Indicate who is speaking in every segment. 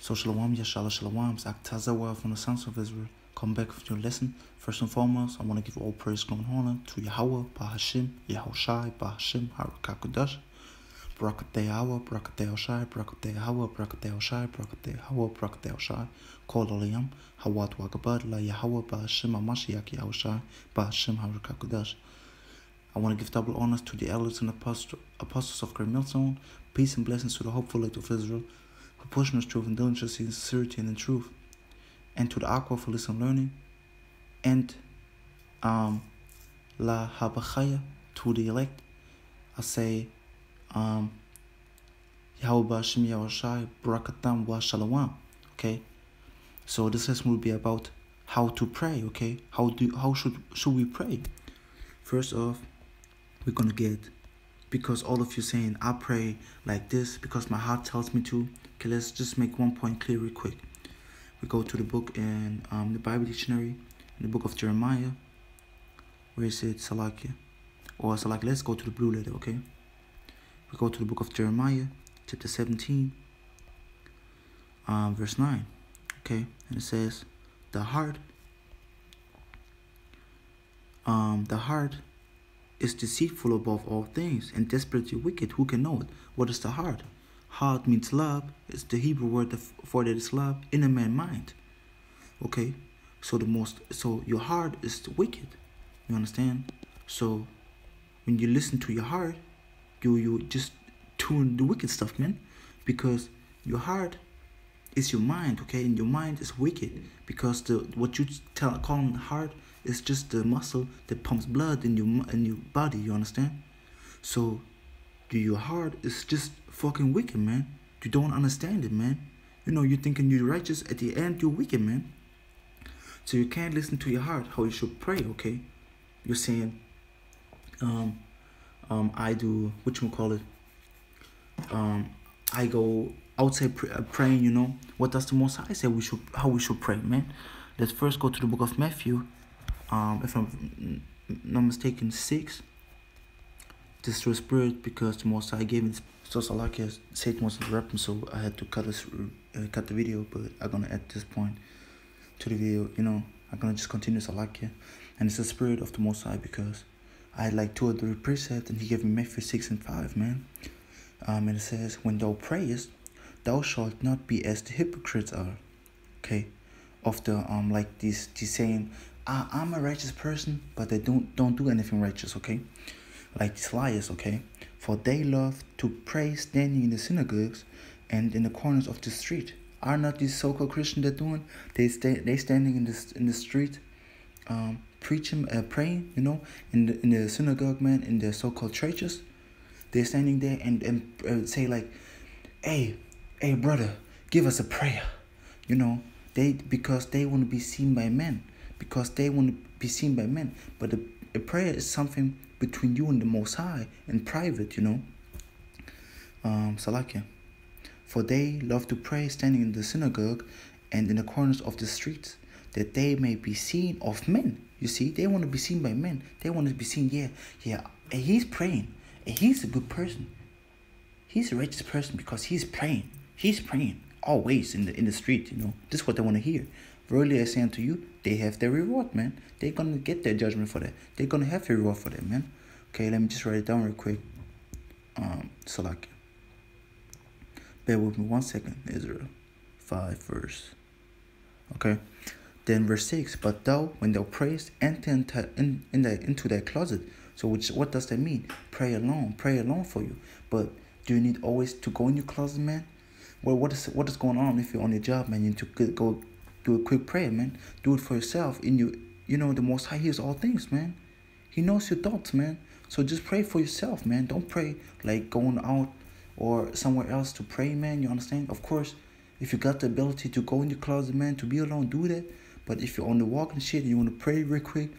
Speaker 1: So Shalom, Yasharahla, Shalom, HaQatazah from the sons of Israel. Come back with your lesson. First and foremost, I want to give all praise, glory, and honor to Yahawah, Hasham Yahawashi, Hasham Qadash. Barak Yahawah, Barak Yahawah, Barak Yahawah, Barak Yahawah, Barak Yahawah, Barak Yahawah. Halalyam, hawad Kabad, Yahawah, Hasham hamashiach, Yahawah, Hasham Qadash. I want to give double honors to the elders and apostles of Great Millstone. Peace and blessings to the hopeful elect of Israel, who push us truth and diligence in sincerity and in truth, and to the HaQuah for listening and learning, and la habachaya to the elect. I say Yahawah Hasham Yahawashi, Barakatam wa Shalom. Okay, so this lesson will be about how to pray. Okay, how should we pray? First off, we're gonna get, because all of you saying I pray like this because my heart tells me to. Okay, let's just make one point clear real quick. We go to the book in the Bible dictionary, in the book of Jeremiah, where it said Salakia, or Salakia. Let's go to the blue letter. Okay, we go to the book of Jeremiah, chapter 17, verse 9. Okay, and it says, the heart is deceitful above all things and desperately wicked. Who can know it? What is the heart? Heart means love. It's the Hebrew word for that is love in a man's mind. Okay, so your heart is wicked. You understand? So when you listen to your heart, you just tune the wicked stuff, man, because your heart is your mind. Okay, and your mind is wicked because what you call the heart is just the muscle that pumps blood in your body. You understand? So your heart is just fucking wicked, man. You don't understand it, man. You know, you're thinking you're righteous, at the end you're wicked, man. So you can't listen to your heart how you should pray. Okay, you're saying I do whatchamacallit, I go outside praying. You know, what does the Most High say how we should pray, man? Let's first go to the book of Matthew, if I'm not mistaken, 6. This through spirit, because the Most High gave it. So Salakia, Satan was interrupting, so I had to cut the video. But I'm gonna add this point to the video. You know, I'm gonna just continue Salakia, and it's the spirit of the Most High, because I had like 2 or 3 precepts, and He gave me Matthew 6 and 5, man. And it says, when thou prayest, thou shalt not be as the hypocrites are. Okay, of the like these saying, I'm a righteous person, but they don't do anything righteous. Okay, like these liars. Okay, for they love to pray standing in the synagogues and in the corners of the street. Are not these so-called Christians that doing? They standing in the street, preaching, praying. You know, in the synagogue, man, in the so-called churches. They're standing there and say like, hey brother, give us a prayer. You know, because they want to be seen by men. Because they want to be seen by men. But a prayer is something between you and the Most High in private, you know. Salakia. For they love to pray standing in the synagogue and in the corners of the streets, that they may be seen of men. You see, they want to be seen by men. They want to be seen, yeah, and he's praying. And he's a good person. He's a righteous person because he's praying. He's praying always in the street, you know. This is what they want to hear. Verily I say unto you, they have their reward, man. They're going to get their judgment for that. They're going to have their reward for that, man. Okay, let me just write it down real quick. Salakia. Bear with me 1 second. Israel 5 verse. Okay. Then verse 6. But thou, when thou prayest, enter into thy closet. So what does that mean? Pray alone. Pray alone for you. But do you need always to go in your closet, man? Well, what is going on if you're on your job, man? You need to go do a quick prayer, man. Do it for yourself. You know, the Most High hears all things, man. He knows your thoughts, man. So just pray for yourself, man. Don't pray like going out or somewhere else to pray, man. You understand? Of course, if you got the ability to go in your closet, man, to be alone, do that. But if you're on the walk and shit and you want to pray real quick,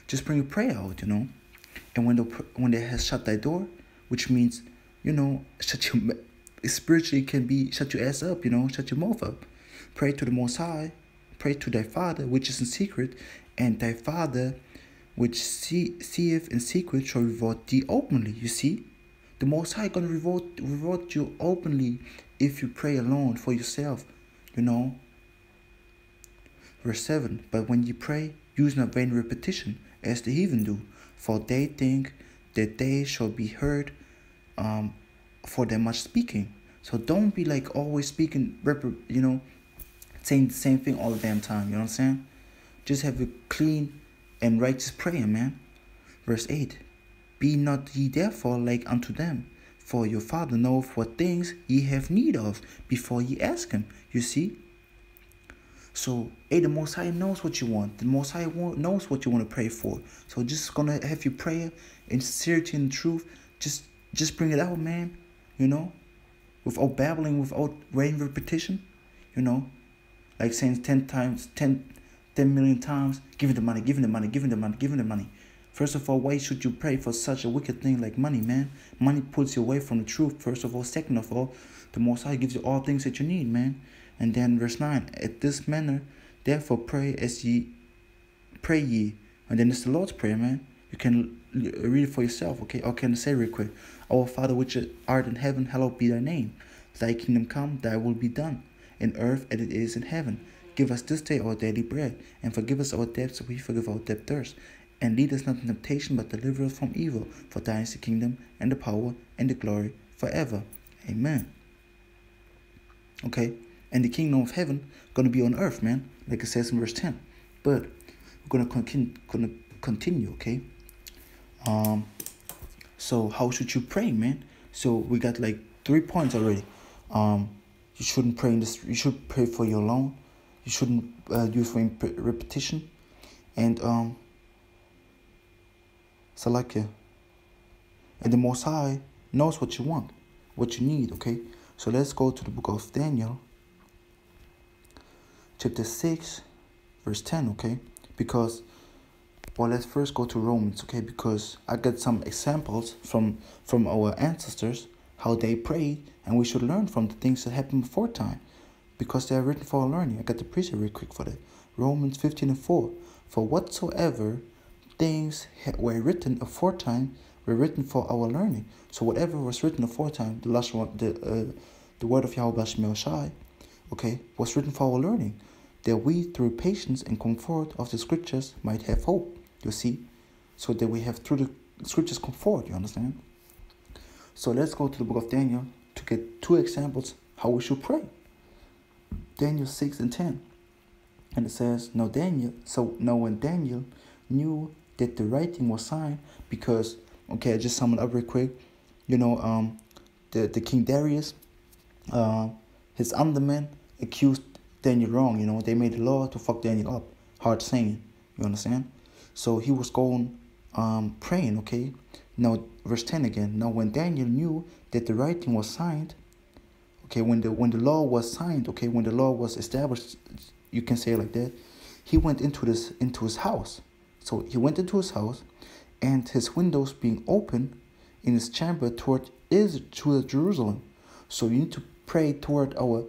Speaker 1: just bring a prayer out, you know. And when they has shut thy door, which means, you know, spiritually can be shut your ass up, you know, shut your mouth up. Pray to the Most High. Pray to thy Father which is in secret, and thy Father which seeth in secret shall reward thee openly. You see, the Most High gonna reward you openly if you pray alone for yourself. You know. Verse 7. But when ye pray, use not vain repetition, as the heathen do, for they think that they shall be heard for their much speaking. So don't be like always speaking, saying the same thing all the damn time. You know what I'm saying? Just have a clean and righteous prayer, man. Verse 8. Be not ye therefore like unto them, for your Father knoweth what things ye have need of before ye ask him. You see? So, the Most High knows what you want. The Most High knows what you want to pray for. So, just gonna have your prayer in sincerity and truth. Just bring it out, man. You know, without babbling, without vain repetition. You know, like saying 10 million times, give him the money, give him the money, give him the money, give him the money. First of all, why should you pray for such a wicked thing like money, man? Money pulls you away from the truth, first of all. Second of all, the Most High gives you all things that you need, man. And then verse 9, at this manner, therefore pray as ye pray ye. And then it's the Lord's Prayer, man. You can read it for yourself, okay? Or can I say real quick? Our Father which art in heaven, hallowed be thy name. Thy kingdom come, thy will be done, in earth as it is in heaven. Give us this day our daily bread, and forgive us our debts as we forgive our debtors. And lead us not into temptation, but deliver us from evil. For thine is the kingdom, and the power, and the glory, forever. Amen. Okay? And the kingdom of heaven going to be on earth, man, like it says in verse 10. But we're going to continue, okay? So how should you pray, man? So we got like 3 points already. You shouldn't pray in this. You should pray for you alone. You shouldn't use for repetition. And Salakia. And the Most High knows what you want, what you need, okay? So let's go to the book of Daniel, chapter 6, verse 10, okay? Because, well, let's first go to Romans, okay? Because I got some examples from our ancestors, how they prayed, and we should learn from the things that happened before time, because they are written for our learning. I got the precept real quick for that. Romans 15:4. For whatsoever things were written aforetime were written for our learning. So whatever was written aforetime, the word of Yahawah, okay, was written for our learning, that we through patience and comfort of the scriptures might have hope. You see, so that we have through the scriptures comfort. You understand? So let's go to the book of Daniel to get 2 examples how we should pray. Daniel 6:10, and it says, Now when Daniel knew that the writing was signed, because, okay, I just sum it up real quick. You know, the King Darius, his undermen accused Daniel wrong. You know, they made a law to fuck Daniel up. Hard saying, you understand? So he was going praying, okay? Now verse 10 again. Now when Daniel knew that the writing was signed, okay, when the law was signed, okay, when the law was established, you can say it like that, he went into his house. So he went into his house, and his windows being open in his chamber toward Jerusalem. So you need to pray toward our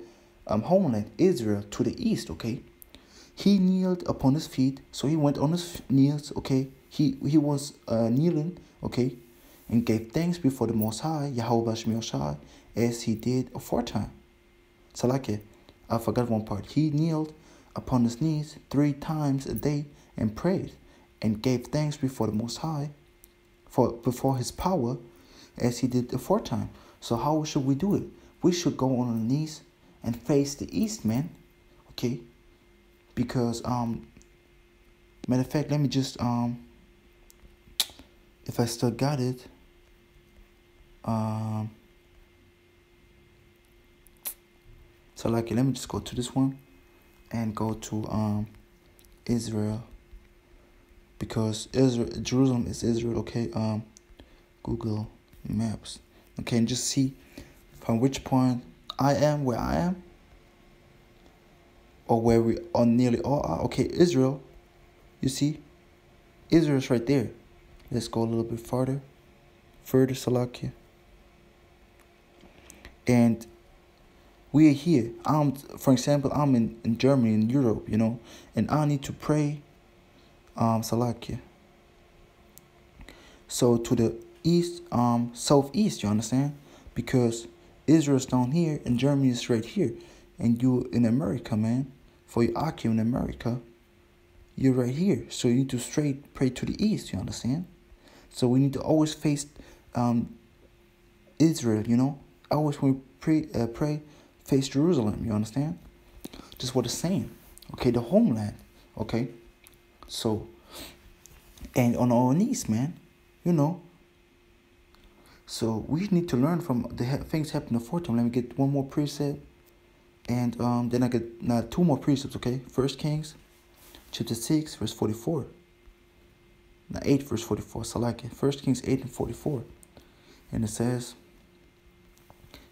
Speaker 1: homeland, Israel, to the east, okay? He kneeled upon his feet, so he went on his knees, okay? He was kneeling, okay? And gave thanks before the Most High, Yahawah, as he did aforetime. So like it, I forgot one part. He kneeled upon his knees 3 times a day and prayed, and gave thanks before the Most High, before his power, as he did aforetime. So how should we do it? We should go on our knees and face the east, man. Okay? Because matter of fact, let me just if I still got it, so like, let me just go to this one and go to Israel, because Jerusalem is Israel, okay? Google Maps, okay, and just see from which point I am, where I am, or where we are nearly all are. Okay, Israel, you see, Israel is right there. Let's go a little bit further, Salakia. And we are here. For example, I'm in Germany, in Europe, you know, and I need to pray, Salakia. So to the east, southeast, you understand? Because Israel's down here and Germany is right here. and you in America, man, for you argue in America, you're right here. So you need to straight pray to the east, you understand? So we need to always face Israel, you know? Always when we pray, face Jerusalem, you understand? Just what it's saying. Okay, the homeland. Okay? So, and on our knees, man, you know? So we need to learn from the things happening the fourth time. Let me get one more precept. And then I get two more precepts, okay? 1 Kings chapter 6, verse 44. 8, verse 44. So like it. 1 Kings 8 and 44. And it says,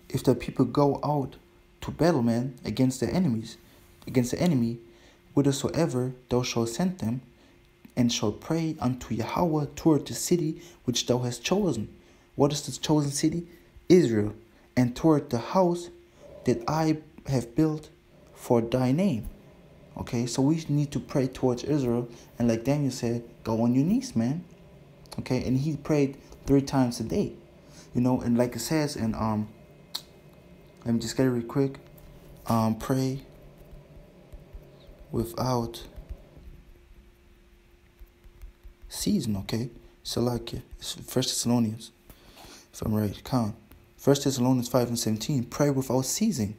Speaker 1: if the people go out to battle, man, against the enemy, whithersoever thou shalt send them, and shall pray unto Yahawah toward the city which thou hast chosen. What is the chosen city? Israel. And toward the house that I have built for thy name. Okay, so we need to pray towards Israel. And like Daniel said, go on your knees, man. Okay, and he prayed 3 times a day. You know, and like it says in, let me just get it real quick. Pray without season, okay? So like it's 1 Thessalonians, if I'm right, count. 1 Thessalonians 5 and 17, pray without ceasing,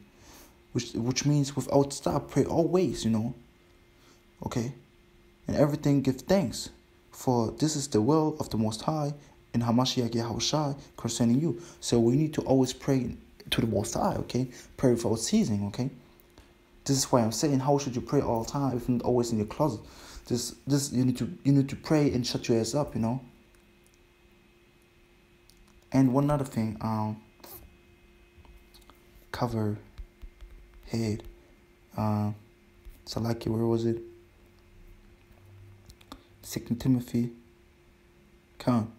Speaker 1: which means without stop, pray always, you know? Okay? And everything give thanks, for this is the will of the Most High in hamashiach Yahawashi concerning you. So we need to always pray to the Most High, okay? Pray without ceasing, okay? This is why I'm saying, how should you pray all the time if not always in your closet? This you need to pray and shut your ass up, you know. And one other thing, cover head, Salaki, where was it? 2 Timothy. Come.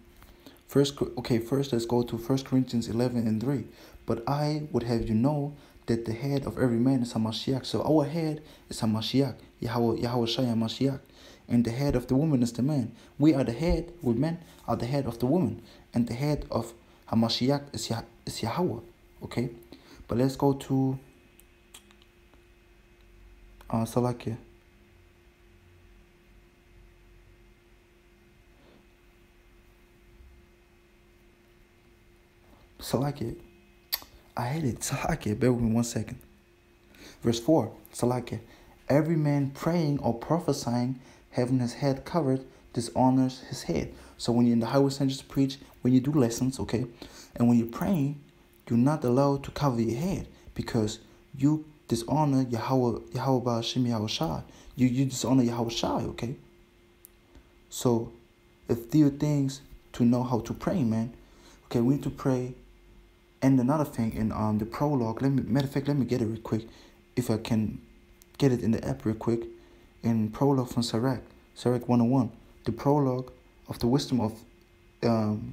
Speaker 1: First let's go to 1 Corinthians 11 and 3. But I would have you know that the head of every man is hamashiach. So our head is hamashiach, Yahawah hamashiach. And the head of the woman is the man. We are the head, we men are the head of the woman. And the head of hamashiach is Yahawah. Okay? But let's go to Salakia. Salakia. I hate it. Salakia. Bear with me 1 second. Verse 4. Salakia. Every man praying or prophesying, having his head covered, dishonors his head. So when you're in the highway centers to preach, when you do lessons, okay, and when you're praying, you're not allowed to cover your head because you dishonor Yahawah Hasham Yahawashi. You dishonor Yahawashi, okay? So if there are things to know how to pray, man. Okay, we need to pray. And another thing in the prologue, matter of fact, let me get it real quick. If I can get it in the app real quick. In prologue from Sirach 101, the prologue of the wisdom of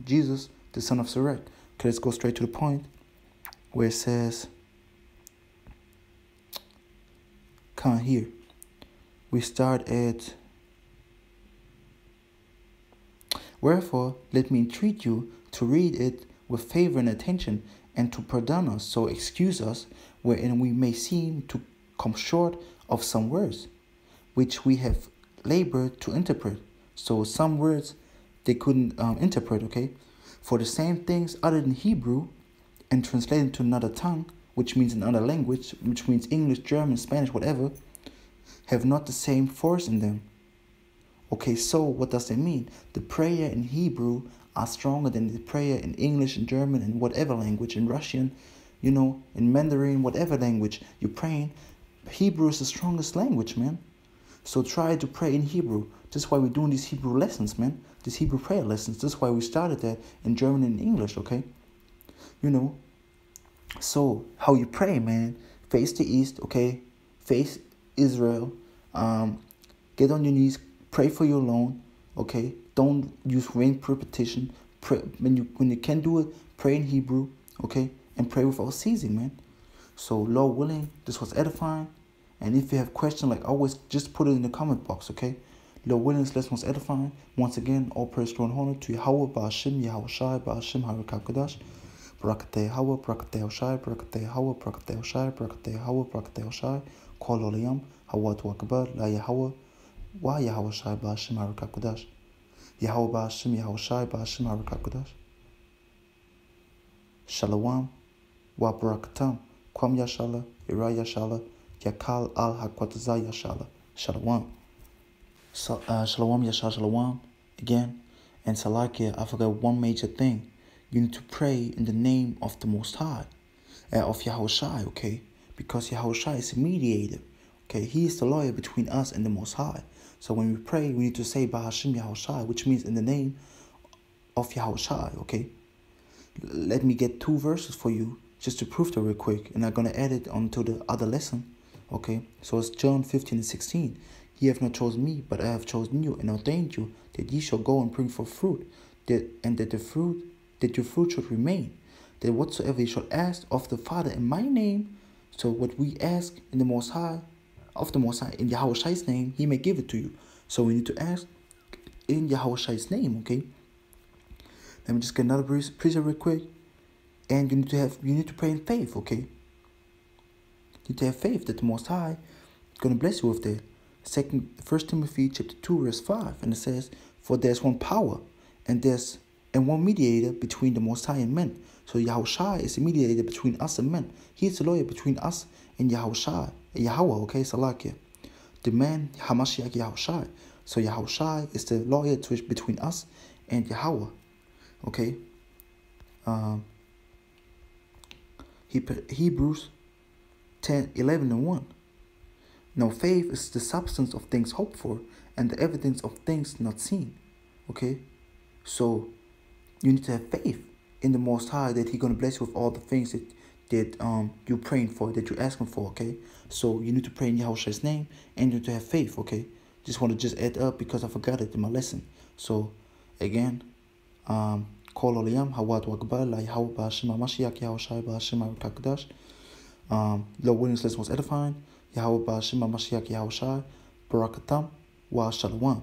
Speaker 1: Jesus, the son of Sirach. Okay, let's go straight to the point where it says, come here. We start at, wherefore, let me entreat you to read it with favor and attention, and to pardon us, so excuse us, wherein we may seem to come short of some words, which we have labored to interpret. So some words they couldn't interpret, okay? For the same things uttered in Hebrew and translated to another tongue, which means another language, which means English, German, Spanish, whatever, have not the same force in them. Okay, so what does that mean? The prayer in Hebrew are stronger than the prayer in English and German and whatever language, in Russian, you know, in Mandarin, whatever language you're praying. Hebrew is the strongest language, man. So try to pray in Hebrew. This is why we're doing these Hebrew lessons, man. These Hebrew prayer lessons. This is why we started that in German and English, okay? You know. So how you pray, man. Face the east, okay? Face Israel. Get on your knees. Pray for you alone, okay? Don't use rank repetition. Pray when you can do it. Pray in Hebrew, okay? And pray without ceasing, man. So, Lord willing, this was edifying. And if you have questions, like always, just put it in the comment box, okay? Lord willing, this lesson was edifying. Once again, all praise, glory, and honor to Yahawah, Hasham Yahawashi, Hasham HaRawchaa, Qadash. Barak Yahawah, Barak HaRawchaa, Barak Yahawah, Barak HaRawchaa, Barak Yahawah, Barak HaRawchaa, halalyam, hawad Kabad, la Yahawah, wa Yahawah ba'Hashem HaRawchaa Qadash. Yahawah ba'Hashem Yahawashi ba'Hashem HaRawchaa. Shalom, wa Barakatam, Kwam Yasharahla, Yasharahla, Yakal al HaQatazah Yasharahla. Shalom. Shalom, Yashar, Shalom. Again, and Salakia, I forgot one major thing. You need to pray in the name of the Most High, of Yahawashi, okay? Because Yahawashi is a mediator, okay? He is the lawyer between us and the Most High. So when we pray, we need to say Hasham Yahawashi, which means in the name of Yahawashi, okay? Let me get 2 verses for you just to prove that real quick, and I'm going to add it onto the other lesson, okay? So it's John 15:16. Ye have not chosen me, but I have chosen you and ordained you that ye shall go and bring forth fruit, that your fruit should remain, that whatsoever ye shall ask of the Father in my name, so what we ask in the Most High, of the Most High, in Yahawah's name, he may give it to you. So we need to ask in Yahawah's name, okay? Let me just get another precept real quick. And you need to pray in faith, okay? You need to have faith that the Most High is going to bless you with that. 1 Timothy chapter 2 verse 5, and it says, for there's one power and one mediator between the Most High and men. So Yahawah is a mediator between us and men. He is the lawyer between us and Yahawah, okay, Salakia. The man, hamashiach Yahawah. So Yahawah is the lawyer between us and Yahawah, okay. Hebrews 10:11-1. Now faith is the substance of things hoped for and the evidence of things not seen, okay. So you need to have faith in the Most High that He's going to bless you with all the things that you're praying for, that you're asking for, okay? So you need to pray in Yahawah's name and you need to have faith, okay? Just want to add up because I forgot it in my lesson. So again, halalyam, hawad Kabad, la Yahawah ba'Hashem hamashiach, Yahawah ba'Hashem HaQatazah. Lord willing, this lesson was edifying. Yahawah ba'Hashem hamashiach, Yahawah, Barakatam, wa Shalom.